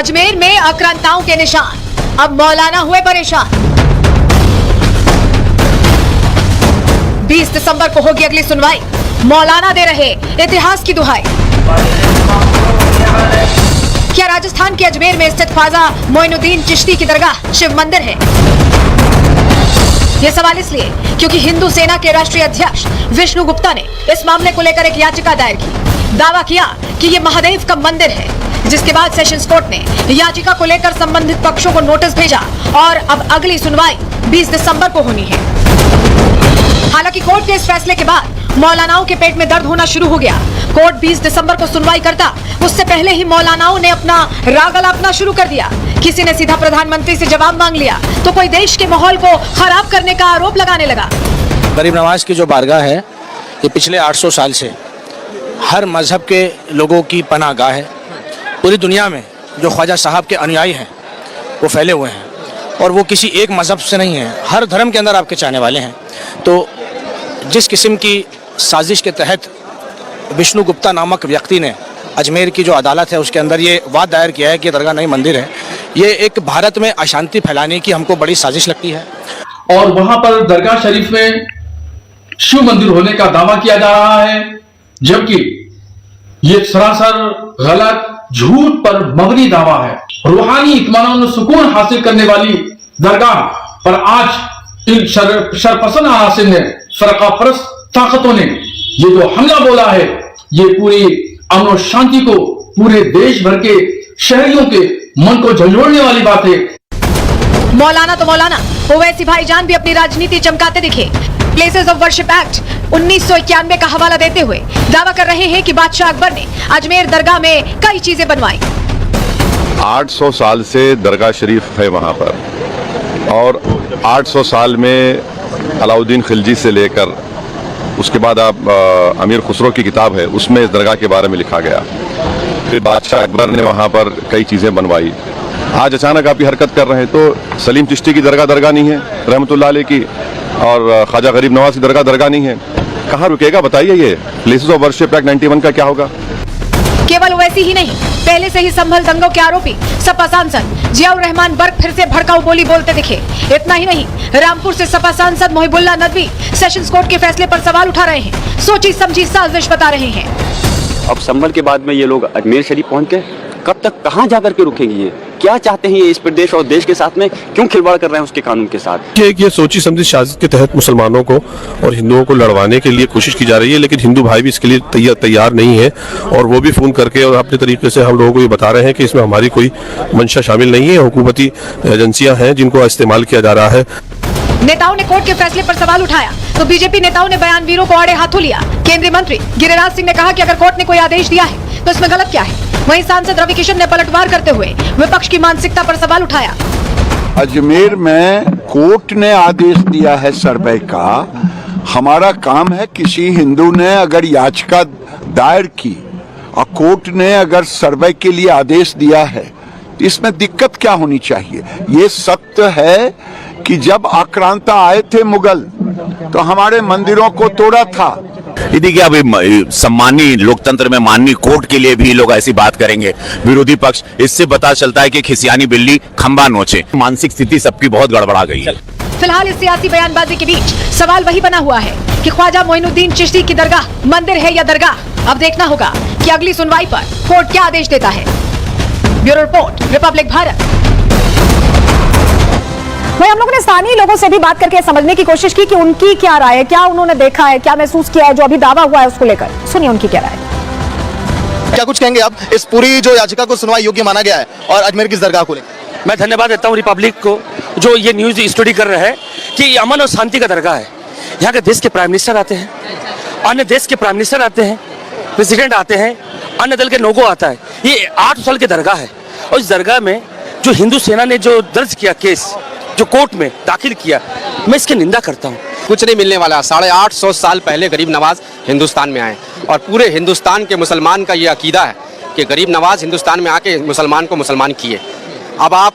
अजमेर में आक्रांताओं के निशान, अब मौलाना हुए परेशान। 20 दिसंबर को होगी अगली सुनवाई, मौलाना दे रहे इतिहास की दुहाई। क्या राजस्थान के अजमेर में स्थित ख्वाजा मोइनुद्दीन चिश्ती की दरगाह शिव मंदिर है? यह सवाल इसलिए क्योंकि हिंदू सेना के राष्ट्रीय अध्यक्ष विष्णु गुप्ता ने इस मामले को लेकर एक याचिका दायर की। दावा किया कि यह महादेव का मंदिर है, जिसके बाद सेशंस कोर्ट ने याचिका को लेकर संबंधित पक्षों को नोटिस भेजा और अब अगली सुनवाई 20 दिसंबर को होनी है। हालांकि कोर्ट के इस फैसले के बाद मौलानाओं के पेट में दर्द होना शुरू हो गया। कोर्ट 20 दिसंबर को सुनवाई करता, उससे पहले ही मौलानाओं ने अपना राग अलापना शुरू कर दिया। किसी ने सीधा प्रधानमंत्री से जवाब मांग लिया, तो कोई देश के माहौल को खराब करने का आरोप लगाने लगा। गरीब नवाज की जो बारगाह है, ये पिछले 800 साल से हर मजहब के लोगों की पनाहगाह है। पूरी दुनिया में जो ख्वाजा साहब के अनुयायी हैं वो फैले हुए हैं, और वो किसी एक मजहब से नहीं है, हर धर्म के अंदर आपके चाहने वाले हैं। तो जिस किस्म की साजिश के तहत विष्णु गुप्ता नामक व्यक्ति ने अजमेर की जो अदालत है उसके अंदर ये वाद दायर किया है कि दरगाह नहीं मंदिर है, ये एक भारत में अशांति फैलाने की हमको बड़ी साजिश लगती है। और वहां पर दरगाह शरीफ में शिव मंदिर होने का दावा किया जा रहा है, जबकि ये सरासर गलत, झूठ पर मबनी दावा है। रूहानी इत्मीनान और सुकून हासिल करने वाली दरगाह पर आज इन शरपसंद आसिम ने, फरकापरस्त ताकतों ने ये जो हमला बोला है, ये पूरी अमन और शांति को, पूरे देश भर के शहरियों के मन को झंझोड़ने वाली बात है। मौलाना तो मौलाना, ओवैसी भाईजान भी अपनी राजनीति चमकाते दिखे। प्लेसेस ऑफ वर्शिप एक्ट 1991 का हवाला देते हुए दावा कर रहे हैं कि बादशाह अकबर ने अजमेर दरगाह में कई चीजें बनवाई। 800 साल से दरगाह शरीफ है वहाँ पर, और 800 साल में अलाउद्दीन खिलजी से लेकर उसके बाद आप अमीर खुसरो की किताब है, उसमें इस दरगाह के बारे में लिखा गया। फिर बादशाह अकबर ने वहाँ पर कई चीज़ें बनवाई। आज अचानक आप ये हरकत कर रहे हैं, तो सलीम चिश्ती की दरगाह नहीं है रहमतुल्लाह अलैह की, और ख्वाजा गरीब नवाज की दरगाह नहीं है। कहाँ रुकेगा बताइए? ये प्लेसेस ऑफ वर्शिप एक्ट 91 का क्या होगा? केवल वैसी ही नहीं, पहले से ही संभल दंगों के आरोपी सपा सांसद जियाउर रहमान बर्क फिर से भड़काऊ बोली बोलते दिखे। इतना ही नहीं, रामपुर से सपा सांसद मोहिबुल्लाह नदवी सेशंस कोर्ट के फैसले पर सवाल उठा रहे हैं, सोची समझी साजिश बता रहे हैं। अब संभल के बाद में ये लोग अजमेर शरीफ पहुंच गए, कब तक कहां जाकर के रुकेंगे? ये क्या चाहते हैं? ये इस प्रदेश और देश के साथ में क्यों खिलवाड़ कर रहे हैं उसके कानून के साथ? ये सोची समझी साजिश के तहत मुसलमानों को और हिंदुओं को लड़वाने के लिए कोशिश की जा रही है, लेकिन हिंदू भाई भी इसके लिए तैयार नहीं है, और वो भी फोन करके और अपने तरीके से हम लोगों को ये बता रहे हैं कि इसमें हमारी कोई मंशा शामिल नहीं है, हुकूमती एजेंसियां हैं जिनको इस्तेमाल किया जा रहा है। नेताओं ने कोर्ट के फैसले पर सवाल उठाया तो बीजेपी नेताओं ने बयानवीरों को आड़े हाथों लिया। केंद्रीय मंत्री गिरिराज सिंह ने कहा कि अगर कोर्ट ने कोई आदेश दिया है तो इसमें गलत क्या है। वहीं सांसद रवि किशन ने पलटवार करते हुए विपक्ष की मानसिकता पर सवाल उठाया। अजमेर में कोर्ट ने आदेश दिया है सर्वे का, हमारा काम है किसी हिंदू ने अगर याचिका दायर की और कोर्ट ने अगर सर्वे के लिए आदेश दिया है, इसमें दिक्कत क्या होनी चाहिए? ये सत्य है कि जब आक्रांता आए थे मुगल तो हमारे मंदिरों को तोड़ा था। यदि क्या अभी सम्मानी लोकतंत्र में माननीय कोर्ट के लिए भी लोग ऐसी बात करेंगे विरोधी पक्ष, इससे पता चलता है कि खिसियानी बिल्ली खंबा नोचे। मानसिक स्थिति सबकी बहुत गड़बड़ा गई है। फिलहाल इस सियासी बयानबाजी के बीच सवाल वही बना हुआ है कि ख्वाजा मोइनुद्दीन चिश्ती की दरगाह मंदिर है या दरगाह। अब देखना होगा कि अगली सुनवाई पर कोर्ट क्या आदेश देता है। Bureau report, Republic Bharat. वहीं हम लोगों ने स्थानीय लोगों से भी बात करके समझने की कोशिश की कि उनकी क्या राय है, क्या उन्होंने देखा है, क्या महसूस किया है, जो अभी दावा हुआ है उसको लेकर। सुनिए उनकी क्या राय है। क्या कुछ कहेंगे आप? इस पूरी जो याचिका को सुनवाई योग्य माना गया है और अजमेर की दरगाह को लेकर मैं धन्यवाद देता हूं रिपब्लिक को, जो ये न्यूज स्टडी कर रहे हैं कि ये अमन और शांति का दरगाह है। यहाँ के देश के प्राइम मिनिस्टर आते हैं, अन्य देश के प्राइम मिनिस्टर आते हैं, प्रेसिडेंट आते हैं, अन्य दल के लोगों आता है। ये 8 साल की दरगाह है, और इस दरगाह में जो हिंदू सेना ने जो दर्ज किया केस, जो कोर्ट में दाखिल किया, मैं इसकी निंदा करता हूँ। कुछ नहीं मिलने वाला। 850 साल पहले गरीब नवाज हिंदुस्तान में आए, और पूरे हिंदुस्तान के मुसलमान का ये अकीदा है कि गरीब नवाज हिंदुस्तान में आके मुसलमान को मुसलमान किए। अब आप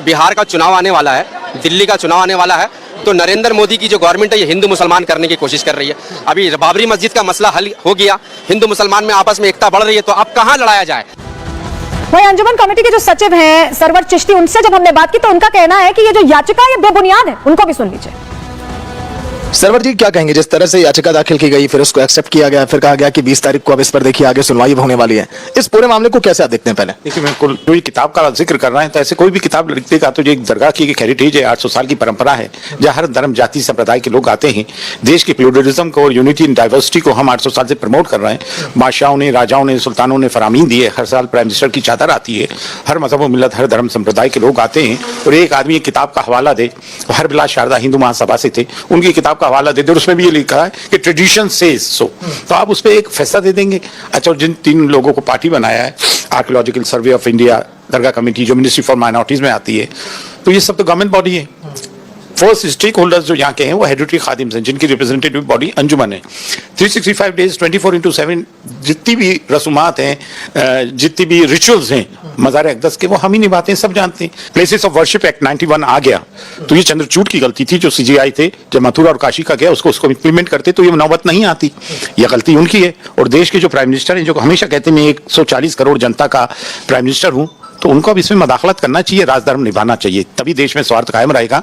बिहार का चुनाव आने वाला है, दिल्ली का चुनाव आने वाला है, तो नरेंद्र मोदी की जो गवर्नमेंट है ये हिंदू मुसलमान करने की कोशिश कर रही है। अभी बाबरी मस्जिद का मसला हल हो गया, हिंदू मुसलमान में आपस में एकता बढ़ रही है, तो अब कहाँ लड़ाया जाए? वही अंजुमन कमेटी के जो सचिव हैं सरवर चिश्ती, उनसे जब हमने बात की तो उनका कहना है कि ये जो याचिका ये बेबुनियाद है। उनको भी सुन लीजिए। सरवर जी क्या कहेंगे, जिस तरह से याचिका दाखिल की गई, फिर उसको एक्सेप्ट किया गया, फिर कहा गया कि 20 तारीख को अब इस पर देखिए आगे सुनवाई होने वाली है, इस पूरे मामले को कैसे आप देखते हैं? पहले देखिए, मैं कोई किताब का जिक्र कर रहा है तो ऐसे कोई भी किताब लिखते तो ये एक दरगाह की एक हेरिटेज है, 800 साल की परंपरा है, जहाँ हर धर्म जाति संप्रदाय के लोग आते हैं। देश की प्लूरलिज्म को और यूनिटी इन डाइवर्सिटी को हम 800 साल से प्रमोट कर रहे हैं। बादशाहों ने, राजाओं ने, सुल्तानों ने फरामीन दिए, हर साल प्राइम मिनिस्टर की चादर आती है, हर मजहब मिलत, हर धर्म संप्रदाय के लोग आते हैं, और एक आदमी एक किताब का हवाला दे, हर बिलास शारदा हिंदू महासभा से थे, उनकी किताब का हवाला दे, और उसमें भी ये लिखा है कि ट्रेडिशन सेज सो, तो आप उस पर एक फैसला दे देंगे। अच्छा, जिन 3 लोगों को पार्टी बनाया है, archaeological survey of India, Dargah committee जो मिनिस्ट्री फॉर माइनॉरिटीज में आती है, तो ये सब तो गवर्नमेंट बॉडी है। फर्स्ट स्टेक होल्डर्स जो यहाँ के हैं वो हेरिटेज खादिम्स हैं, जिनकी रिप्रेजेंटेटिव बॉडी अंजुमन है। 365 डेज 24/7 जितनी भी रसूमात हैं, जितनी भी रिचुअल्स हैं मज़ार अक़दस के, वो हम ही निभाते हैं, सब जानते हैं। प्लेसेस ऑफ वर्शिप एक्ट 91 आ गया तो ये चंद्रचूड़ की गलती थी जो CGI थे, जब मथुरा और काशी का गया उसको इम्प्लीमेंट करते तो ये नौबत नहीं आती। ये गलती उनकी है। और देश के जो प्राइम मिनिस्टर हैं, जो हमेशा कहते हैं मैं 140 करोड़ जनता का प्राइम मिनिस्टर हूँ, तो उनको अब इसमें मदाखलत करना चाहिए, राजधर्म निभाना चाहिए, तभी देश में स्वार्थ कायम रहेगा।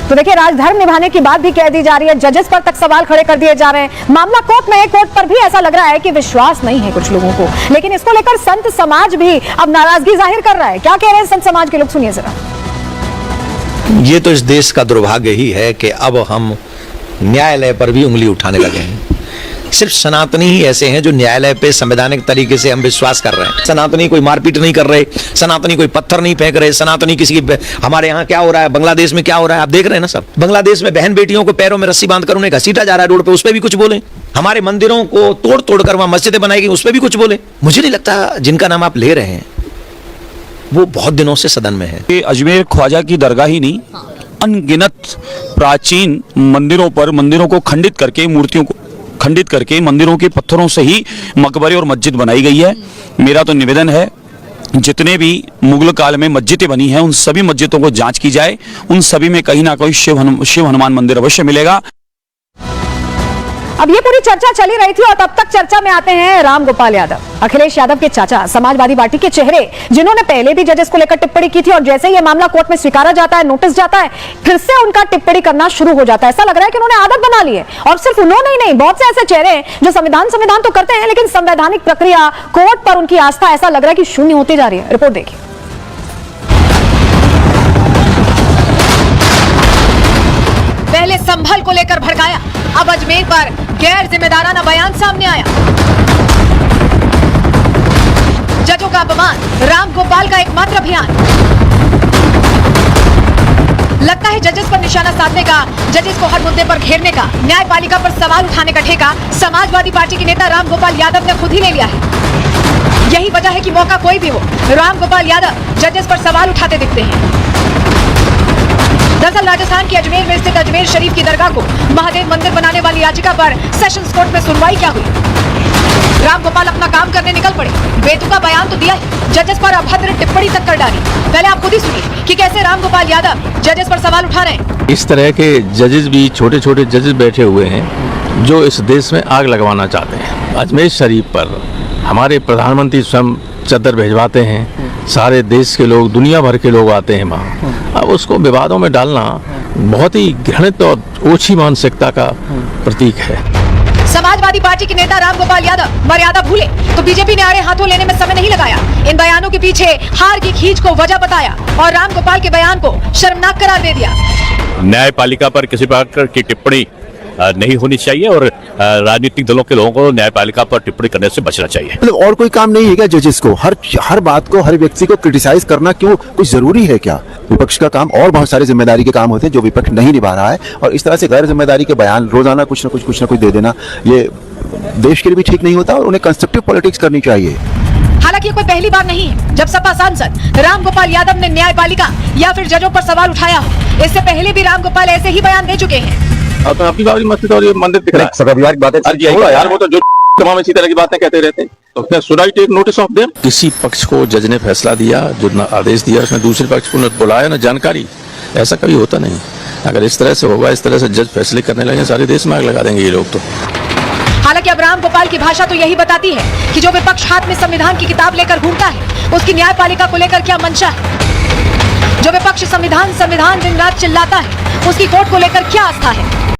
तो देखिए, राजधर्म निभाने की बात भी कह दी जा रही है, जजेस पर तक सवाल खड़े कर दिए जा रहे हैं। मामला कोर्ट में है, कोर्ट पर भी ऐसा लग रहा है कि विश्वास नहीं है कुछ लोगों को, लेकिन इसको लेकर संत समाज भी अब नाराजगी जाहिर कर रहा है। क्या कह रहे हैं संत समाज के लोग, सुनिए जरा। ये तो इस देश का दुर्भाग्य ही है कि अब हम न्यायालय पर भी उंगली उठाने लगे हैं। सिर्फ सनातनी ही ऐसे हैं जो न्यायालय पे संवैधानिक तरीके से हम विश्वास कर रहे हैं। सनातनी कोई मारपीट नहीं कर रहे, सनातनी कोई पत्थर नहीं फेंक रहे, सनातनी किसी की, हमारे यहाँ क्या हो रहा है, बांग्लादेश में क्या हो रहा है आप देख रहे हैं ना सब। बांग्लादेश में बहन बेटियों को पैरों में रस्सी बांधकर उन्हें घसीटा जा रहा है रोड पे, उस पर भी कुछ बोले। हमारे मंदिरों को तोड़ तोड़ कर वहां मस्जिदें बनाई गई, उस पर भी कुछ बोले। मुझे नहीं लगता जिनका नाम आप ले रहे हैं वो बहुत दिनों से सदन में है। अजमेर ख्वाजा की दरगाह ही नहीं, अनगिनत प्राचीन मंदिरों को खंडित करके, मूर्तियों को खंडित करके, मंदिरों के पत्थरों से ही मकबरे और मस्जिद बनाई गई है। मेरा तो निवेदन है, जितने भी मुगल काल में मस्जिदें बनी हैं उन सभी मस्जिदों को जांच की जाए, उन सभी में कहीं ना कहीं शिव हनुमान मंदिर अवश्य मिलेगा। अब ये पूरी चर्चा चली रही थी और तब तक चर्चा में आते हैं राम गोपाल यादव, अखिलेश यादव के चाचा, समाजवादी पार्टी के चेहरे, जिन्होंने पहले भी जजेस को लेकर टिप्पणी की थी और जैसे ये मामला कोर्ट में स्वीकारा जाता है, नोटिस जाता है, फिर से उनका टिप्पणी करना शुरू हो जाता है। ऐसा लग रहा है कि उन्होंने आदत बना ली है। और सिर्फ उन्होंने ही नहीं, बहुत से ऐसे चेहरे हैं जो संविधान तो करते हैं, लेकिन संवैधानिक प्रक्रिया, कोर्ट पर उनकी आस्था ऐसा लग रहा है कि शून्य होती जा रही है। रिपोर्ट देखिए। पहले संभल को लेकर भड़काया, अब अजमेर पर गैर जिम्मेदाराना बयान सामने आया। जजों का अपमान, राम गोपाल का एकमात्र अभियान। लगता है जजेस पर निशाना साधने का, जजेस को हर मुद्दे पर घेरने का, न्यायपालिका पर सवाल उठाने का ठेका समाजवादी पार्टी के नेता राम गोपाल यादव ने खुद ही ले लिया है। यही वजह है कि मौका कोई भी हो, राम गोपाल यादव जजेस पर सवाल उठाते दिखते हैं। दरअसल राजस्थान के अजमेर में स्थित अजमेर शरीफ की दरगाह को महादेव मंदिर बनाने वाली याचिका पर सेशंस कोर्ट में सुनवाई क्या हुई? राम गोपाल अपना काम करने निकल पड़े, बेतुका बयान तो दिया ही, जजेस पर अभद्र टिप्पणी तक कर डाली। पहले आप खुद ही सुनिए कि कैसे राम गोपाल यादव जजेस पर सवाल उठा रहे हैं। इस तरह के जजेस भी, छोटे छोटे जजेस बैठे हुए हैं जो इस देश में आग लगवाना चाहते हैं। अजमेर शरीफ पर हमारे प्रधानमंत्री स्वयं चद्दर भिजवाते हैं, सारे देश के लोग, दुनिया भर के लोग आते हैं वहाँ। अब उसको विवादों में डालना बहुत ही घृणित और ओछी मानसिकता का प्रतीक है। समाजवादी पार्टी के नेता राम गोपाल यादव मर्यादा भूले तो बीजेपी ने आड़े हाथों लेने में समय नहीं लगाया। इन बयानों के पीछे हार की खींच को वजह बताया और राम गोपाल के बयान को शर्मनाक करार दे दिया। न्यायपालिका पर किसी प्रकार की टिप्पणी नहीं होनी चाहिए और राजनीतिक दलों के लोगों को न्यायपालिका पर टिप्पणी करने से बचना चाहिए। मतलब और कोई काम नहीं है क्या जजेस को? हर बात को, हर व्यक्ति को क्रिटिसाइज करना क्यों कुछ जरूरी है क्या? विपक्ष का काम और बहुत सारे जिम्मेदारी के काम होते हैं जो विपक्ष नहीं निभा रहा है, और इस तरह से गैर जिम्मेदारी के बयान रोजाना कुछ न कुछ दे देना, ये देश के लिए भी ठीक नहीं होता और उन्हें कंस्ट्रक्टिव पॉलिटिक्स करनी चाहिए। हालांकि कोई पहली बार नहीं है जब सपा सांसद राम गोपाल यादव ने न्यायपालिका या फिर जजों पर सवाल उठाया हो। इससे पहले भी राम गोपाल ऐसे ही बयान दे चुके हैं। तो आपकी बाबरी मस्जिद और ये मंदिर दिख रहा है यार, वो तो जो तमाम इसी तरह की बातें कहते रहते हैं, तो क्या should I take notice of them? किसी पक्ष को जज ने फैसला दिया, जो आदेश दिया, उसमें दूसरे पक्ष को बुलाया ना जानकारी, ऐसा कभी होता नहीं। अगर इस तरह से होगा, इस तरह से जज फैसले करने लगे, सारे देश में आग लगा देंगे ये लोग तो। हालांकि अब राम गोपाल की भाषा तो यही बताती है कि जो विपक्ष हाथ में संविधान की किताब लेकर घूमता है, उसकी न्यायपालिका को लेकर क्या मंशा है। जो विपक्ष संविधान संविधान दिन रात चिल्लाता है, उसकी कोर्ट को लेकर क्या आस्था है।